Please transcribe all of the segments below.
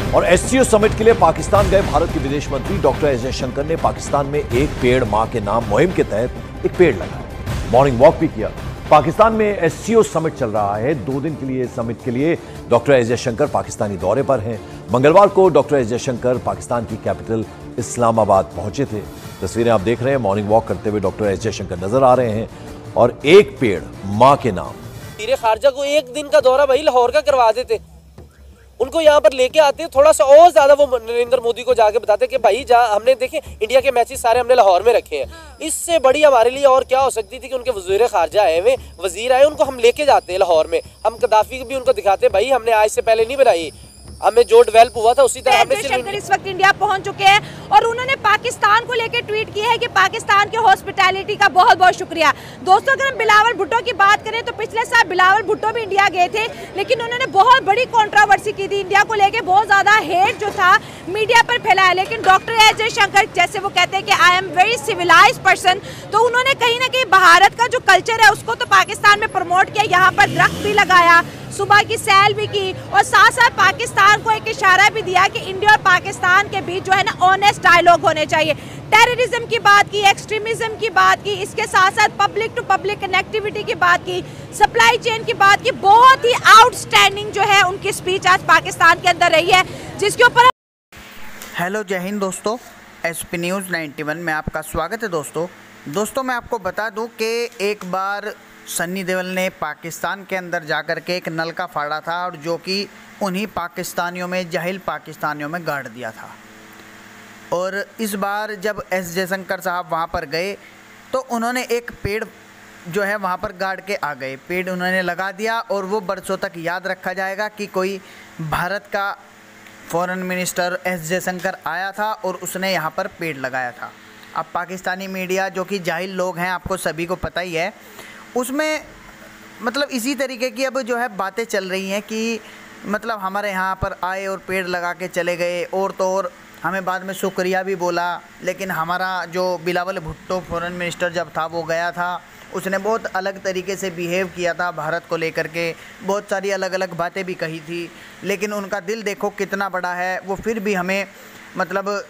और SCO summit के लिए पाकिस्तान गए भारत के विदेश मंत्री डॉक्टर एस जयशंकर ने पाकिस्तान में एक पेड़ मां के नाम मुहिम के तहत एक पेड़ लगाया, मॉर्निंग वॉक भी किया। पाकिस्तान में एससीओ समिट चल रहा है। 2 दिन के लिए समिट के लिए डॉक्टर एस जयशंकर पाकिस्तानी दौरे पर हैं। मंगलवार को डॉक्टर एस जयशंकर पाकिस्तान की कैपिटल इस्लामाबाद पहुंचे थे। तस्वीरें आप देख रहे हैं, मॉर्निंग वॉक करते हुए डॉक्टर एस जयशंकर नजर आ रहे हैं और एक पेड़ मां के नाम। वज़ीर खारजा को एक दिन का दौरा भाई लाहौर का करवा देते, उनको यहाँ पर लेके आते, थोड़ा सा और ज्यादा वो नरेंद्र मोदी को जाके बताते कि भाई जा हमने देखे इंडिया के मैचेस सारे हमने लाहौर में रखे हैं। इससे बड़ी हमारे लिए और क्या हो सकती थी कि उनके वज़ीर खारजा आए हुए, वजीर आए, उनको हम लेके जाते हैं लाहौर में। हम कदाफी भी उनको दिखाते भाई हमने आज से पहले नहीं बनाई, हमें जो डेवलप हुआ था उसी तरह हमें। जयशंकर इस वक्त इंडिया पहुंच चुके हैं और उन्होंने पाकिस्तान को लेकर ट्वीट किया है कि पाकिस्तान के हॉस्पिटैलिटी का बहुत बहुत शुक्रिया। दोस्तों, अगर हम बिलावल भुट्टो की बात करें तो पिछले साल बिलावल भुट्टो भी इंडिया गए थे, लेकिन उन्होंने बहुत बड़ी कंट्रोवर्सी की थी, इंडिया को लेकर बहुत ज्यादा हेट जो था मीडिया पर फैलाया। लेकिन डॉक्टर एस जयशंकर जैसे वो कहते हैं कि I am very civilised person, तो उन्होंने कहीं ना कहीं भारत का जो कल्चर है उसको तो पाकिस्तान में प्रमोट किया, यहाँ पर दरख्त भी लगाया, सुबह की सैल भी की और साथ साथ पाकिस्तान को एक इशारा भी दिया कि इंडिया और पाकिस्तान के बीच जो है ना ऑनेस्ट डायलॉग होने चाहिए। टेररिज्म की बात की, एक्सट्रीमिज्म की बात की, इसके साथ साथ पब्लिक टू पब्लिक कनेक्टिविटी की बात की, सप्लाई चेन की बात की। बहुत ही आउटस्टैंडिंग जो है उनकी स्पीच आज पाकिस्तान के अंदर रही है, जिसके ऊपर। हेलो, जय हिंद दोस्तों, एसपी न्यूज़ 91 में आपका स्वागत है। दोस्तों मैं आपको बता दूं कि एक बार सन्नी देओल ने पाकिस्तान के अंदर जाकर के एक नलका फाड़ा था और जो कि उन्हीं पाकिस्तानियों में, जाहिल पाकिस्तानियों में गाड़ दिया था। और इस बार जब एस जयशंकर साहब वहाँ पर गए तो उन्होंने एक पेड़ जो है वहाँ पर गाड़ के आ गए, पेड़ उन्होंने लगा दिया और वो बरसों तक याद रखा जाएगा कि कोई भारत का फॉरेन मिनिस्टर एस जयशंकर आया था और उसने यहाँ पर पेड़ लगाया था। अब पाकिस्तानी मीडिया जो कि जाहिल लोग हैं, आपको सभी को पता ही है, उसमें मतलब इसी तरीके की अब जो है बातें चल रही हैं कि मतलब हमारे यहाँ पर आए और पेड़ लगा के चले गए, और तो और हमें बाद में शुक्रिया भी बोला। लेकिन हमारा जो बिलावल भुट्टो फॉरेन मिनिस्टर जब था वो गया था, उसने बहुत अलग तरीके से बिहेव किया था भारत को लेकर के, बहुत सारी अलग अलग बातें भी कही थी। लेकिन उनका दिल देखो कितना बड़ा है, वो फिर भी हमें मतलब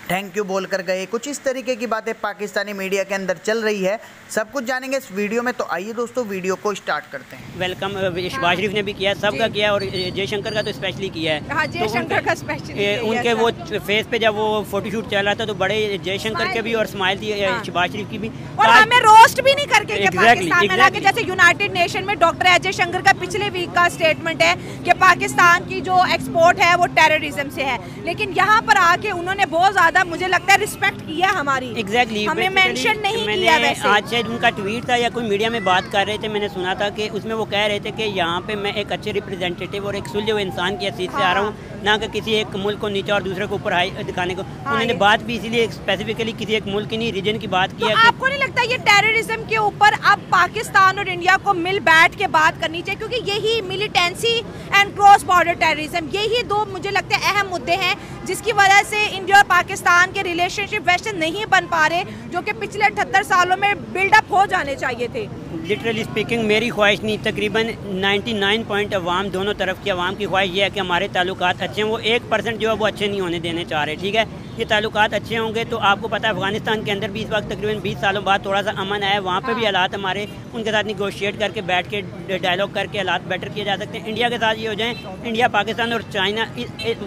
थैंक यू बोल कर गए। कुछ इस तरीके की बातें पाकिस्तानी मीडिया के अंदर चल रही है, सब कुछ जानेंगे इस वीडियो में। तो आइए दोस्तों वीडियो को स्टार्ट करते हैं। वेलकम शहबाज शरीफ ने भी किया, सबका किया और जयशंकर का तो स्पेशली किया है। हाँ, जयशंकर का स्पेशली उनके वो फेस पे जब वो फोटोशूट चल रहा था तो बड़े जयशंकर के भी और स्माइल थी शहबाज शरीफ की भी, और हमें रोस्ट भी नहीं करके पाकिस्तान में लाके। जैसे यूनाइटेड नेशन में डॉक्टर एस जयशंकर का पिछले वीक का स्टेटमेंट है कि पाकिस्तान की जो एक्सपोर्ट है वो टेररिज्म से है, लेकिन यहाँ पर आके उन्होंने बहुत ज्यादा मुझे लगता है रिस्पेक्ट किया हमारी। एग्जैक्टली, हमें मेंशन नहीं किया। वैसे आज शायद उनका ट्वीट था या कोई मीडिया में बात कर रहे थे, मैंने सुना था कि उसमें वो कह रहे थे कि यहाँ पे मैं एक अच्छे रिप्रेजेंटेटिव और एक सुलझे हुए इंसान की हैसियत से आ रहा हूँ, ना कि किसी एक मुल्क को नीचा और दूसरे को ऊपर हाई दिखाने को। उन्होंने बात भी इसीलिए स्पेसिफिकली किसी एक मुल्क की नहीं, रीजन की बात की है। आपको नहीं लगता ये टेररिज्म के ऊपर अब पाकिस्तान और इंडिया को मिल बैठ के बात करनी चाहिए, क्योंकि यही militancy and cross border terrorism, यही दो मुझे लगता है अहम मुद्दे हैं जिसकी वजह से इंडिया और पाकिस्तान के रिलेशनशिप वैसे नहीं बन पा रहे, जो कि पिछले 78 सालों में बिल्डअप हो जाने चाहिए थे। लिटरली स्पीकिंग मेरी ख्वाहिश नहीं, तकरीबन 99 पॉइंट अवाम, दोनों तरफ की अवाम की ख्वाहिश ये है कि हमारे ताल्लुकात अच्छे हैं। वो 1% जो है वो अच्छे नहीं होने देने चाह रहे, ठीक है। ये ताल्लुकात अच्छे होंगे तो आपको पता है अफगानिस्तान के अंदर भी इस वक्त तकरीबन 20 सालों बाद थोड़ा सा अमन आया, वहाँ पे भी हालात हमारे उनके साथ निगोशिएट करके बैठ के डायलॉग करके हालात बेटर किए जा सकते हैं। इंडिया के साथ ये हो जाए, इंडिया पाकिस्तान और चाइना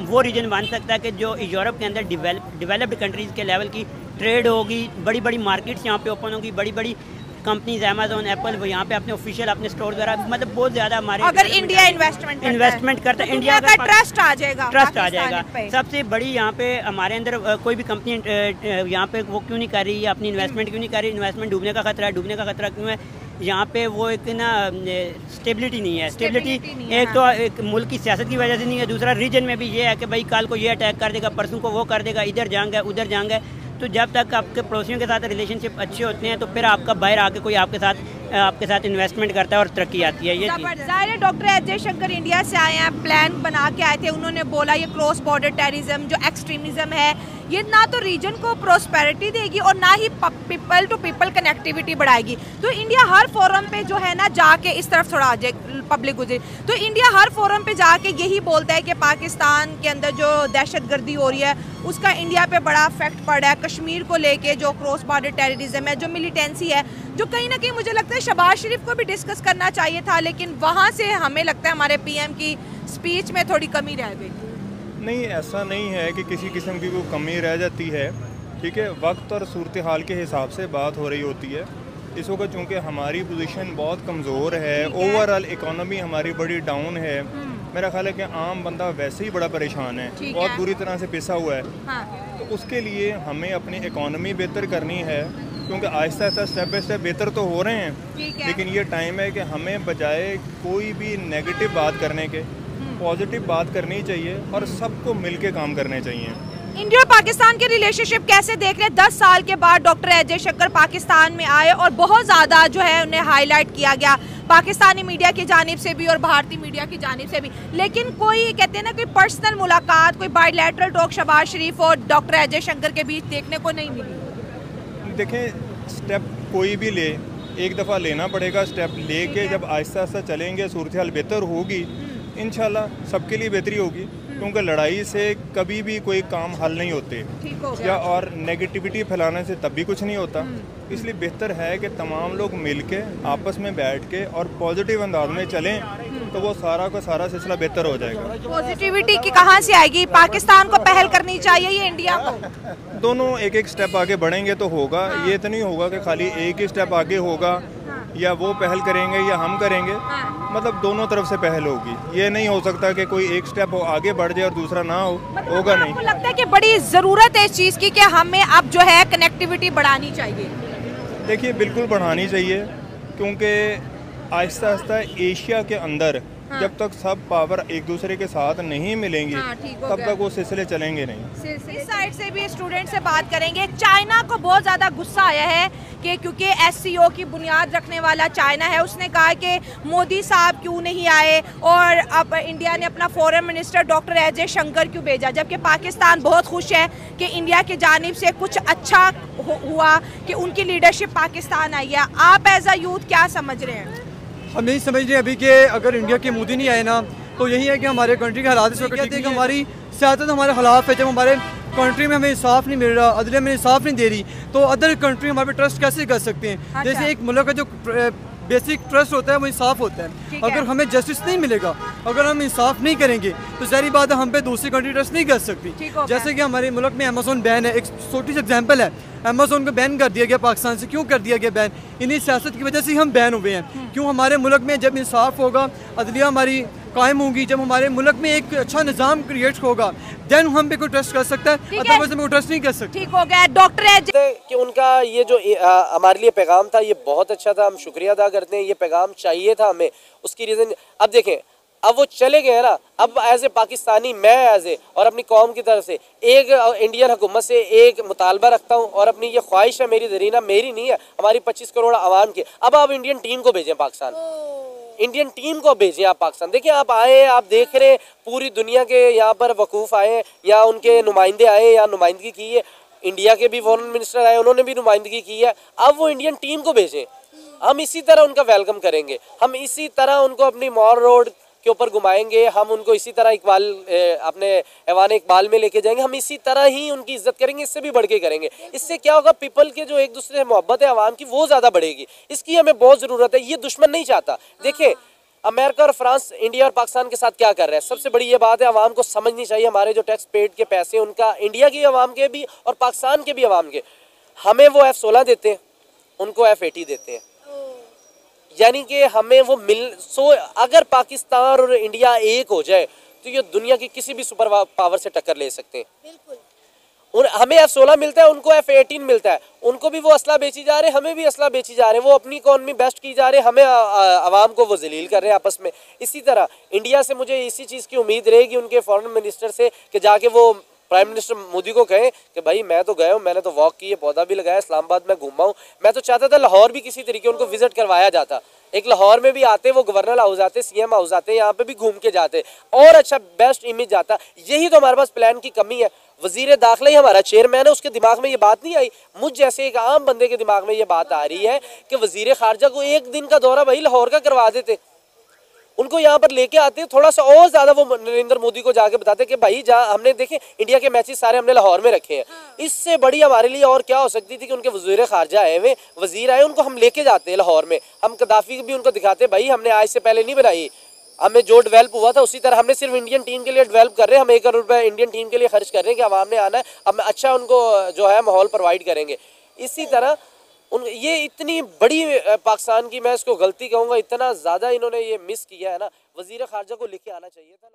वो रीजन बन सकता है कि जो यूरोप के अंदर डेवलप्ड कंट्रीज़ के लेवल की ट्रेड होगी, बड़ी बड़ी मार्केट्स यहाँ पे ओपन होगी, बड़ी बड़ी कंपनीज अमेजोन, एप्पल, वो यहाँ पे अपने ऑफिशियल अपने स्टोर वगैरह, मतलब बहुत ज़्यादा हमारे अगर इंडिया इन्वेस्टमेंट करता है, इंडिया का ट्रस्ट आ जाएगा। सबसे बड़ी यहाँ पे हमारे अंदर कोई भी कंपनी यहाँ पे वो क्यों नहीं कर रही है, अपनी इन्वेस्टमेंट क्यों नहीं कर रही? इन्वेस्टमेंट डूबने का खतरा है। डूबने का खतरा क्यों है? यहाँ पे वो एक ना स्टेबिलिटी नहीं है। स्टेबिलिटी एक तो एक मुल्क की सियासत की वजह से नहीं है, दूसरा रीजन में भी ये है कि भाई कल को ये अटैक कर देगा, परसों को वो कर देगा, इधर जाएंगे उधर जाएंगे। तो जब तक आपके पड़ोसियों के साथ रिलेशनशिप अच्छे होते हैं तो फिर आपका बाहर आके कोई आपके साथ आपके साथ इन्वेस्टमेंट करता है और तरक्की आती है। ये ज़ाहिर है डॉक्टर एस जयशंकर इंडिया से आए हैं, प्लान बना के आए थे, उन्होंने बोला ये क्रॉस बॉर्डर टेररिज्म जो एक्सट्रीमिज्म है ये ना तो रीजन को प्रोस्पेरिटी देगी और ना ही पीपल टू पीपल कनेक्टिविटी बढ़ाएगी। तो इंडिया हर फोरम पे जो है ना जाके इस तरफ थोड़ा आ जाए पब्लिक गुजरे, तो इंडिया हर फोरम पे जाके यही बोलता है कि पाकिस्तान के अंदर जो दहशतगर्दी हो रही है उसका इंडिया पे बड़ा इफेक्ट पड़ रहा है। कश्मीर को लेके जो क्रॉस बॉर्डर टेररिज्म है, जो मिलिटेंसी है, जो कहीं ना कहीं मुझे लगता है शहबाज शरीफ को भी डिस्कस करना चाहिए था, लेकिन वहाँ से हमें लगता है हमारे पीएम की स्पीच में थोड़ी कमी रह गई। नहीं, ऐसा नहीं है कि किसी किस्म की कोई कमी रह जाती है, ठीक है। वक्त और सूरत हाल के हिसाब से बात हो रही होती है। इस वक्त चूँकि हमारी पोजीशन बहुत कमज़ोर है, ओवरऑल इकोनॉमी हमारी बड़ी डाउन है, मेरा ख्याल है कि आम बंदा वैसे ही बड़ा परेशान है, बहुत बुरी तरह से पिसा हुआ है। तो उसके लिए हमें अपनी इकोनॉमी बेहतर करनी है, क्योंकि Aahista Aahista step by step बेहतर तो हो रहे हैं, लेकिन ये टाइम है कि हमें बजाय कोई भी नेगेटिव बात करने के पॉजिटिव बात करनी चाहिए और सबको मिलके काम करने चाहिए। इंडिया और पाकिस्तान के रिलेशनशिप कैसे देख रहे हैं? 10 साल के बाद डॉक्टर एस जयशंकर पाकिस्तान में आए और बहुत ज़्यादा जो है उन्हें हाईलाइट किया गया पाकिस्तानी मीडिया की जानिब से भी और भारतीय मीडिया की जानिब से भी, लेकिन कोई कहते हैं ना कोई पर्सनल मुलाकात, कोई बायलैटरल टॉक शहबाज शरीफ और डॉक्टर एस जयशंकर के बीच देखने को नहीं मिली। देखें, स्टेप कोई भी ले, एक दफ़ा लेना पड़ेगा, स्टेप लेके जब आहिस्ता आहिस्ता चलेंगे सूरत हाल बेहतर होगी, इंशाल्लाह सबके लिए बेहतरी होगी, क्योंकि लड़ाई से कभी भी कोई काम हल नहीं होते या और नेगेटिविटी फैलाने से तब भी कुछ नहीं होता। इसलिए बेहतर है कि तमाम लोग मिलके आपस में बैठ के और पॉजिटिव अंदाज में चलें, तो वो सारा का सारा सिलसिला बेहतर हो जाएगा। पॉजिटिविटी की कहाँ से आएगी? पाकिस्तान को पहल करनी चाहिए या इंडिया को? दोनों एक एक स्टेप आगे बढ़ेंगे तो होगा। ये तो नहीं होगा कि खाली एक ही स्टेप आगे होगा या वो पहल करेंगे या हम करेंगे, मतलब दोनों तरफ से पहल होगी। ये नहीं हो सकता कि कोई एक स्टेप हो आगे बढ़ जाए और दूसरा ना हो, होगा नहीं। आपको लगता है कि बड़ी ज़रूरत है इस चीज़ की कि हमें अब जो है कनेक्टिविटी बढ़ानी चाहिए? देखिए, बिल्कुल बढ़ानी चाहिए, क्योंकि आहिस्ता आहिस्ता एशिया के अंदर जब तक सब पावर एक दूसरे के साथ नहीं मिलेंगी तब तक वो सिलसिले चलेंगे नहीं। इस साइड से भी स्टूडेंट से बात करेंगे। चाइना को बहुत ज़्यादा गुस्सा आया है कि क्योंकि SCO की बुनियाद रखने वाला चाइना है, उसने कहा कि मोदी साहब क्यों नहीं आए और अब इंडिया ने अपना foreign minister doctor S Jaishankar क्यों भेजा, जबकि पाकिस्तान बहुत खुश है कि इंडिया की जानिब से कुछ अच्छा हुआ कि उनकी लीडरशिप पाकिस्तान आई है। आप एज अ यूथ क्या समझ रहे हैं? हम यही समझ रहे हैं अभी कि अगर इंडिया के मोदी नहीं आए ना तो यही है कि हमारे कंट्री के हालात इस वक्त कहते हैं कि हमारी सियासत हमारे खिलाफ है। जब हमारे कंट्री में हमें इंसाफ नहीं मिल रहा, अदलिया में इंसाफ नहीं दे रही, तो अदर कंट्री हमारे पे ट्रस्ट कैसे कर सकते हैं? अच्छा। जैसे एक मुल्क का जो बेसिक ट्रस्ट होता है वो इंसाफ होता है। अगर हमें जस्टिस नहीं मिलेगा, अगर हम इंसाफ नहीं करेंगे तो सारी बात है हम पे दूसरी कंट्री ट्रस्ट नहीं कर सकती। जैसे कि हमारे मुल्क में अमेज़न बैन है, एक छोटी सी एग्जांपल है, अमेज़न को बैन कर दिया गया पाकिस्तान से। क्यों कर दिया गया बैन? इन्हीं सियासत की वजह से हम बैन हुए हैं। क्यों? हमारे मुल्क में जब इंसाफ होगा, अदलिया हमारी कायम होगी, जब हमारे मुल्क में एक अच्छा निज़ाम क्रिएट होगा, देन हम पे कोई ट्रस्ट कर सकता है, अदरवाइज हम ट्रस्ट नहीं कर सकते। ठीक हो गया। डॉक्टर कि उनका ये जो हमारे लिए पैगाम था ये बहुत अच्छा था, हम शुक्रिया अदा करते हैं। ये पैगाम चाहिए था हमें, उसकी रीज़न अब देखें, अब वो चले गए ना। अब एज ए पाकिस्तानी मैं एज ए और अपनी कौम की तरफ से एक इंडियन हुकूमत से एक मुतालबा रखता हूँ और अपनी ये ख्वाहिश है, मेरी जरीना मेरी नहीं है, हमारी 25 करोड़ आवाम की। अब आप इंडियन टीम को भेजें पाकिस्तान, इंडियन टीम को भेजें आप पाकिस्तान। देखिए, आप आए, आप देख रहे हैं पूरी दुनिया के यहाँ पर वकूफ़ आए या उनके नुमाइंदे आए या नुमाइंदगी की है, इंडिया के भी फॉरेन मिनिस्टर आए, उन्होंने भी नुमाइंदगी की है। अब वो इंडियन टीम को भेजें, हम इसी तरह उनका वेलकम करेंगे, हम इसी तरह उनको अपनी मॉल रोड के ऊपर घुमाएंगे, हम उनको इसी तरह इकबाल अपने ऐवान इकबाल में लेके जाएंगे, हम इसी तरह ही उनकी इज्जत करेंगे, इससे भी बढ़ के करेंगे। इससे क्या होगा, पीपल के जो एक दूसरे से मोहब्बत है आवाम की वो ज़्यादा बढ़ेगी। इसकी हमें बहुत ज़रूरत है। ये दुश्मन नहीं चाहता। देखिए, अमेरिका और फ्रांस इंडिया और पाकिस्तान के साथ क्या कर रहे हैं, सबसे बड़ी ये बात है, आवाम को समझनी चाहिए। हमारे जो टैक्स पेड के पैसे उनका, इंडिया की आवाम के भी और पाकिस्तान के भी आवाम के, हमें वो F-16 देते हैं, उनको F-80 देते हैं, यानी कि हमें वो अगर पाकिस्तान और इंडिया एक हो जाए तो ये दुनिया की किसी भी सुपर पावर से टक्कर ले सकते हैं। बिल्कुल। हमें F-16 मिलता है, उनको F-18 मिलता है, उनको भी वो असला बेची जा रहे हैं, हमें भी असला बेची जा रहे हैं, वो अपनी इकॉनमी बेस्ट की जा रहे हैं, हमें आवाम को वो जलील कर रहे हैं आपस में। इसी तरह इंडिया से मुझे इसी चीज़ की उम्मीद रहेगी, उनके फॉरेन मिनिस्टर से, कि जाके वो प्राइम मिनिस्टर मोदी को कहें कि भाई मैं तो गया हूँ, मैंने तो वॉक की है, पौधा भी लगाया, इस्लामाबाद में घूमा हूँ, मैं तो चाहता था लाहौर भी किसी तरीके उनको विजिट करवाया जाता। एक लाहौर में भी आते, वो गवर्नर हाउस आते, सीएम हाउस आते, यहाँ पे भी घूम के जाते और अच्छा बेस्ट इमेज आता। यही तो हमारे पास प्लान की कमी है। वजीर दाखिला ही हमारा चेयरमैन है, उसके दिमाग में ये बात नहीं आई। मुझ जैसे एक आम बंदे के दिमाग में ये बात आ रही है कि वजीर खारजा को एक दिन का दौरा भाई लाहौर का करवा देते, उनको यहाँ पर लेके आते, थोड़ा सा और ज्यादा वो नरेंद्र मोदी को जाके बताते कि भाई जा हमने देखे इंडिया के मैचेस सारे हमने लाहौर में रखे हैं। इससे बड़ी हमारे लिए और क्या हो सकती थी कि उनके वजीर खारजा आए हुए, वजीर आए, उनको हम लेके जाते हैं लाहौर में, हम कदाफी भी उनको दिखाते भाई हमने आज से पहले नहीं बनाई, हमें जो डेवलप हुआ था उसी तरह हमने सिर्फ इंडियन टीम के लिए डेवलप कर रहे हैं, हम 1 करोड़ रुपए इंडियन टीम के लिए खर्च कर रहे हैं कि आवाम ने आना है, हम अच्छा उनको जो है माहौल प्रोवाइड करेंगे। इसी तरह ये इतनी बड़ी पाकिस्तान की मैं इसको गलती कहूँगा, इतना ज़्यादा इन्होंने ये मिस किया है ना, वजीर खारजा को लेके आना चाहिए था ना।